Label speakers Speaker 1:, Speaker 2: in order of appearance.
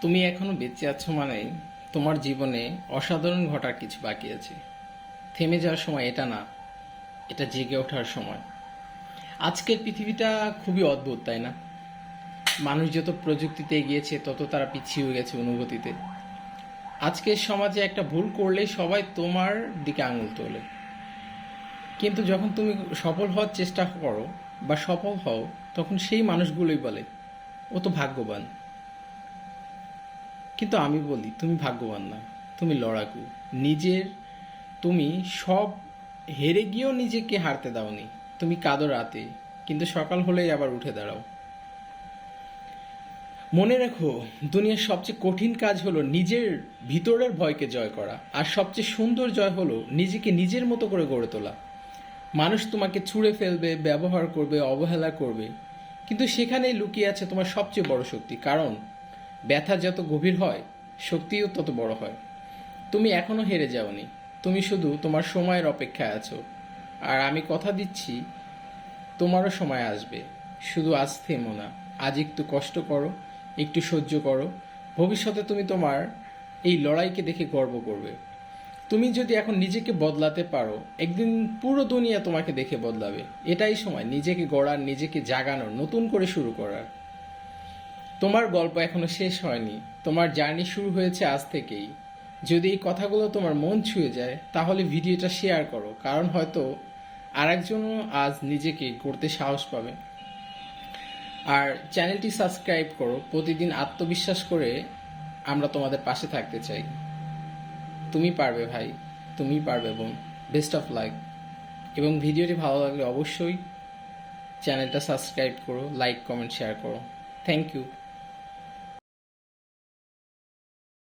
Speaker 1: তুমি এখনো বেঁচে আছো মানে তোমার জীবনে অসাধারণ ঘটার কিছু বাকি আছে। থেমে যাওয়ার সময় এটা না, এটা জেগে ওঠার সময়। আজকের পৃথিবীটা খুবই অদ্ভুত, তাই না? মানুষ যত প্রযুক্তিতে এগিয়েছে তত তারা পিছিয়ে গেছে অনুভূতিতে। আজকের সমাজে একটা ভুল করলেই সবাই তোমার দিকে আঙুল তোলে, কিন্তু যখন তুমি সফল হওয়ার চেষ্টা করো বা সফল হও, তখন সেই মানুষগুলোই বলে ও তো ভাগ্যবান। কিন্তু আমি বলি তুমি ভাগ্যবান না, তুমি লড়াকু। নিজের তুমি সব হেরে গিয়েও নিজেকে হারতে দাওনি। তুমি কাঁদো রাতে, কিন্তু সকাল হলেই আবার উঠে দাঁড়াও। মনে রেখো, দুনিয়ার সবচেয়ে কঠিন কাজ হলো নিজের ভিতরের ভয়কে জয় করা, আর সবচেয়ে সুন্দর জয় হলো নিজেকে নিজের মতো করে গড়ে তোলা। মানুষ তোমাকে ছুঁড়ে ফেলবে, ব্যবহার করবে, অবহেলা করবে, কিন্তু সেখানেই লুকিয়ে আছে তোমার সবচেয়ে বড় শক্তি। কারণ ব্যথা যত গভীর হয়, শক্তিও তত বড় হয়। তুমি এখনো হেরে যাওনি, তুমি শুধু তোমার সময়ের অপেক্ষায় আছো। আর আমি কথা দিচ্ছি, তোমারও সময় আসবে। শুধু আজ থেমো না, আজ একটু কষ্ট করো, একটু সহ্য করো। ভবিষ্যতে তুমি তোমার এই লড়াইকে দেখে গর্ব করবে। তুমি যদি এখন নিজেকে বদলাতে পারো, একদিন পুরো দুনিয়া তোমাকে দেখে বদলাবে। এটাই সময় নিজেকে গড়ার, নিজেকে জাগানোর, নতুন করে শুরু করার। তোমার গল্প এখনো শেষ হয়নি, তোমার জার্নি শুরু হয়েছে আজ থেকেই। যদি এই কথাগুলো তোমার মন ছুঁয়ে যায়, তাহলে ভিডিওটা শেয়ার করো, কারণ হয়তো আরেকজনও আজ নিজেকে গড়তে সাহস পাবে। আর চ্যানেলটি সাবস্ক্রাইব করো। প্রতিদিন আত্মবিশ্বাস করে আমরা তোমাদের পাশে থাকতে চাই। তুমি পারবে ভাই, তুমি পারবে বোন। Best of luck. এবং ভিডিওটি ভালো লাগলে অবশ্যই চ্যানেলটা সাবস্ক্রাইব করো, লাইক, কমেন্ট, শেয়ার করো। Thank you.